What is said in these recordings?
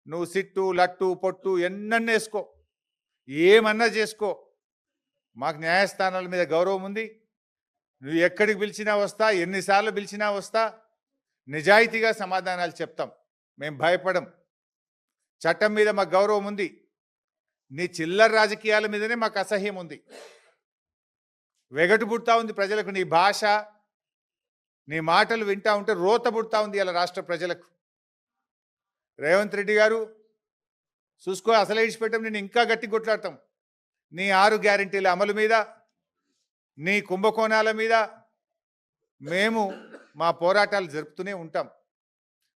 నువ్వు సిట్టు లట్టు పొట్టు ఎన్నన్నా వేసుకో, ఏమన్నా చేసుకో, మాకు న్యాయస్థానాల మీద గౌరవం ఉంది. నువ్వు ఎక్కడికి పిలిచినా వస్తా, ఎన్నిసార్లు పిలిచినా వస్తా, నిజాయితీగా సమాధానాలు చెప్తాం. మేము భయపడం. చట్టం మీద మాకు గౌరవం ఉంది. నీ చిల్లర రాజకీయాల మీదనే మాకు అసహ్యం ఉంది. వెగటు పుడతా ఉంది ప్రజలకు. నీ భాష, నీ మాటలు వింటా ఉంటే రోత పుడతా ఉంది ఇలా రాష్ట్ర ప్రజలకు. రేవంత్ రెడ్డి గారు చూసుకో, అసలు ఇడిచిపెట్టం, నేను ఇంకా గట్టి కొట్లాడతాం. నీ 6 గ్యారెంటీల అమలు మీద, నీ కుంభకోణాల మీద మేము మా పోరాటాలు జరుపుతూనే ఉంటాం.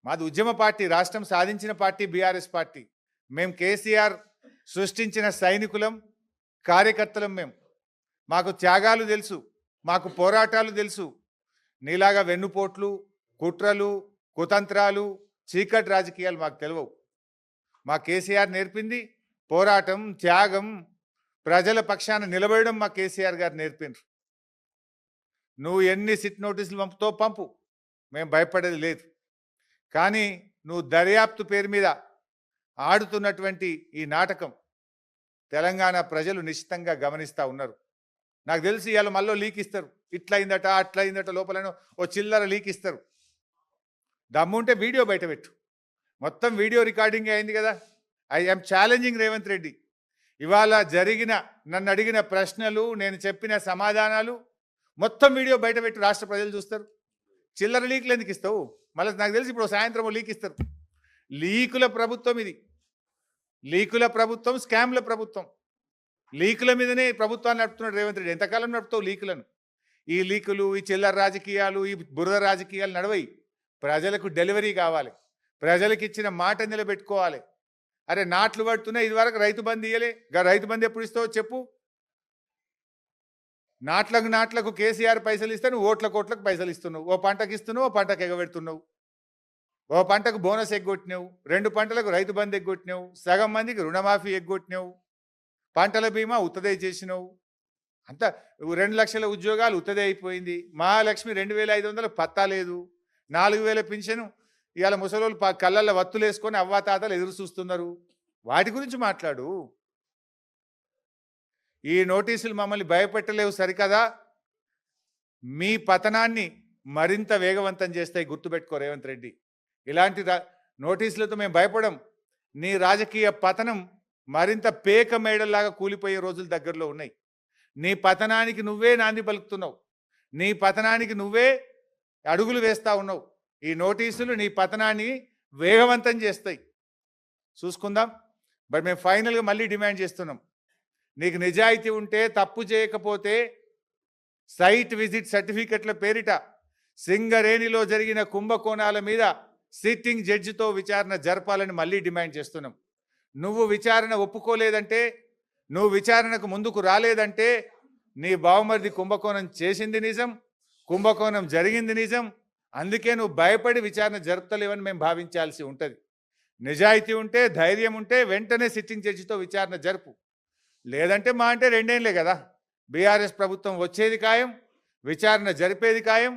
మాది ఉద్యమ పార్టీ, రాష్ట్రం సాధించిన పార్టీ బీఆర్ఎస్ పార్టీ. మేము కేసీఆర్ సృష్టించిన సైనికులం, కార్యకర్తలం. మేము మాకు త్యాగాలు తెలుసు, మాకు పోరాటాలు తెలుసు. నీలాగా వెన్నుపోట్లు, కుట్రలు, కుతంత్రాలు, చీకటి రాజకీయాలు మాకు తెలియవు. మా కేసీఆర్ నేర్పింది పోరాటం, త్యాగం, ప్రజల పక్షాన నిలబడడం మా కేసీఆర్ గారు నేర్పిండ్రు. నువ్వు ఎన్ని సిట్ నోటీసులు పంపుతో పంపు, మేము భయపడేది లేదు. కానీ నువ్వు దర్యాప్తు పేరు మీద ఆడుతున్నటువంటి ఈ నాటకం తెలంగాణ ప్రజలు నిశ్చితంగా గమనిస్తూ ఉన్నారు. నాకు తెలిసి ఇవాళ మళ్ళీ లీక్ ఇస్తారు, ఇట్లయిందట అట్లయిందట, లోపల ఓ చిల్లర లీక్ ఇస్తారు. దమ్ముంటే వీడియో బయట పెట్టు. మొత్తం వీడియో రికార్డింగ్ అయింది కదా. I'm challenging Revanth Reddy. ఇవాళ జరిగిన, నన్ను అడిగిన ప్రశ్నలు, నేను చెప్పిన సమాధానాలు మొత్తం వీడియో బయట పెట్టు, రాష్ట్ర ప్రజలు చూస్తారు. చిల్లర లీకులు ఎందుకు ఇస్తావు? మళ్ళీ నాకు తెలిసి ఇప్పుడు సాయంత్రం లీక్ ఇస్తారు. లీకుల ప్రభుత్వం ఇది. లీకుల ప్రభుత్వం, స్కామ్ల ప్రభుత్వం. లీకుల మీదనే ప్రభుత్వాన్ని నడుపుతున్నాడు రేవంత్ రెడ్డి. ఎంతకాలం నడుపుతావు లీకులను? ఈ లీకులు, ఈ చిల్లర రాజకీయాలు, ఈ బురద రాజకీయాలు నడవయి. ప్రజలకు డెలివరీ కావాలి, ప్రజలకు ఇచ్చిన మాట నిలబెట్టుకోవాలి. అరే నాట్లు పడుతున్నాయి, ఇదివరకు రైతు బంధు ఇయ్యలే, రైతు బంధు ఎప్పుడు ఇస్తావో చెప్పు. నాట్లకు కేసీఆర్ పైసలు ఇస్తే నువ్వు ఓట్లకు పైసలు ఇస్తున్నావు. ఓ పంటకు ఇస్తున్నావు, ఓ పంటకు ఎగబెడుతున్నావు. ఓ పంటకు బోనస్ ఎగ్గొట్టినావు, 2 పంటలకు రైతు బంధు ఎగ్గొట్టినావు, సగం మందికి రుణమాఫీ ఎగ్గొట్టినావు, పంటల బీమా ఉత్తదే చేసినావు. అంతా 2 లక్షల ఉద్యోగాలు ఉత్తదే అయిపోయింది. మహాలక్ష్మి 2500 పత్తా లేదు. 4000 పింఛను ఇవాళ ముసలోళ్ళు కళ్ళల్లో వత్తులు వేసుకొని అవ్వాతాతలు ఎదురు చూస్తున్నారు. వాటి గురించి మాట్లాడు. ఈ నోటీసులు మమ్మల్ని భయపెట్టలేవు సరికదా, మీ పతనాన్ని మరింత వేగవంతం చేస్తాయి. గుర్తుపెట్టుకో రేవంత్ రెడ్డి. ఇలాంటి నోటీసులతో మేము భయపడం. నీ రాజకీయ పతనం మరింత పేక మేడల్లాగా కూలిపోయే రోజులు దగ్గరలో ఉన్నాయి. నీ పతనానికి నువ్వే నాంది పలుకుతున్నావు. నీ పతనానికి నువ్వే అడుగులు వేస్తూ ఉన్నావు. ఈ నోటీసులు నీ పతనాన్ని వేగవంతం చేస్తాయి. చూసుకుందాం. బట్ మేము ఫైనల్గా మళ్ళీ డిమాండ్ చేస్తున్నాం, నీకు నిజాయితీ ఉంటే, తప్పు చేయకపోతే సైట్ విజిట్ సర్టిఫికెట్ల పేరిట సింగరేణిలో జరిగిన కుంభకోణాల మీద సిట్టింగ్ జడ్జితో విచారణ జరపాలని మళ్ళీ డిమాండ్ చేస్తున్నాం. నువ్వు విచారణ ఒప్పుకోలేదంటే, నువ్వు విచారణకు ముందుకు రాలేదంటే, నీ బావమరిది కుంభకోణం చేసింది నిజం, కుంభకోణం జరిగింది నిజం. అందుకే నువ్వు భయపడి విచారణ జరుపుతలేవని మేము భావించాల్సి ఉంటుంది. నిజాయితీ ఉంటే, ధైర్యం ఉంటే వెంటనే సిట్టింగ్ జడ్జితో విచారణ జరుపు. లేదంటే మా అంటే 2 ఏళ్ళే కదా, బీఆర్ఎస్ ప్రభుత్వం వచ్చేది ఖాయం, విచారణ జరిపేది ఖాయం,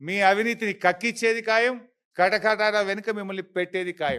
మీ అవినీతిని కక్కిచ్చేది ఖాయం, కటకటాల వెనుక మిమ్మల్ని పెట్టేది ఖాయం.